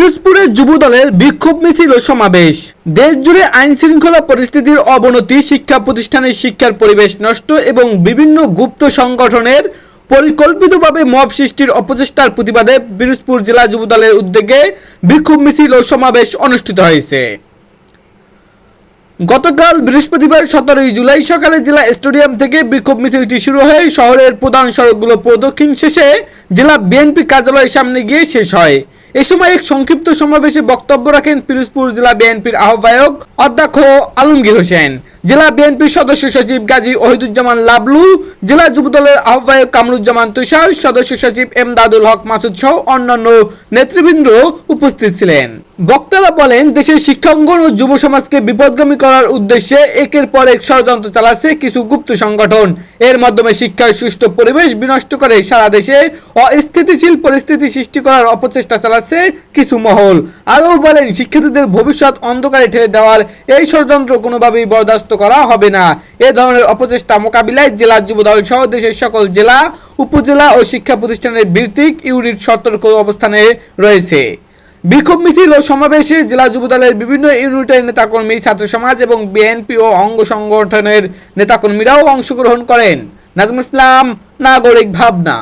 পিরোজপুরে যুবদলের বিক্ষোভ মিছিল ও সমাবেশ। দেশ জুড়ে আইন শৃঙ্খলা পরিস্থিতির অবনতি, শিক্ষা প্রতিষ্ঠানের শিক্ষার পরিবেশ নষ্ট এবং বিভিন্ন গুপ্ত সংগঠনের পরিকল্পিতভাবে মব সৃষ্টির অপচেষ্টার প্রতিবাদে পিরোজপুর জেলা যুবদলের উদ্যোগে বিক্ষোভ মিছিল ও সমাবেশ অনুষ্ঠিত হয়েছে। গতকাল বৃহস্পতিবার 17 জুলাই সকালে জেলা স্টেডিয়াম থেকে বিক্ষোভ মিছিলটি শুরু হয়ে শহরের প্রধান সড়কগুলো প্রদক্ষিণ শেষে জেলা বিএনপি কার্যালয়ের সামনে গিয়ে শেষ হয়। এ সময় এক সংক্ষিপ্ত সমাবেশে বক্তব্য রাখেন পিরোজপুর জেলা বিএনপির আহ্বায়ক অধ্যক্ষ আলমগীর হোসেন, জেলা বিএনপির সদস্য সচিব গাজী ওহিদুজ্জামান লাবলু, জেলা যুবদলের আহ্বায়ক কামরুজ্জামান তুষার, সদস্য সচিব এমদাদুল হক মাসুদ সহ অন্যান্য নেতৃবৃন্দ উপস্থিত ছিলেন। বক্তারা বলেন, দেশের শিক্ষাঙ্গন ও যুব সমাজকে বিপদগামী করার উদ্দেশ্যে একের পর এক ষড়যন্ত্র চালাচ্ছে কিছু গুপ্ত সংগঠন। এর মাধ্যমে শিক্ষার সুষ্ঠু পরিবেশ বিনষ্ট করে সারা দেশে অস্থিতিশীল পরিস্থিতি সৃষ্টি করার অপচেষ্টা চালাচ্ছে কিছু মহল। আরও বলেন, শিক্ষার্থীদের ভবিষ্যৎ অন্ধকারে ঠেলে দেওয়ার এই ষড়যন্ত্র কোনোভাবেই বরদাস্ত করা হবে না। এ ধরনের অপচেষ্টা মোকাবিলায় জেলা যুবদল সহ দেশের সকল জেলা, উপজেলা ও শিক্ষা প্রতিষ্ঠানের ভিত্তিক ইউনিট সতর্ক অবস্থানে রয়েছে। বিক্ষোভ মিছিল ও সমাবেশে জেলা যুবদলের বিভিন্ন ইউনিটের নেতাকর্মী, ছাত্র সমাজ এবং বিএনপি ও অঙ্গ সংগঠনের নেতাকর্মীরাও অংশগ্রহণ করেন। নাজমুল ইসলাম, নাগরিক ভাবনা।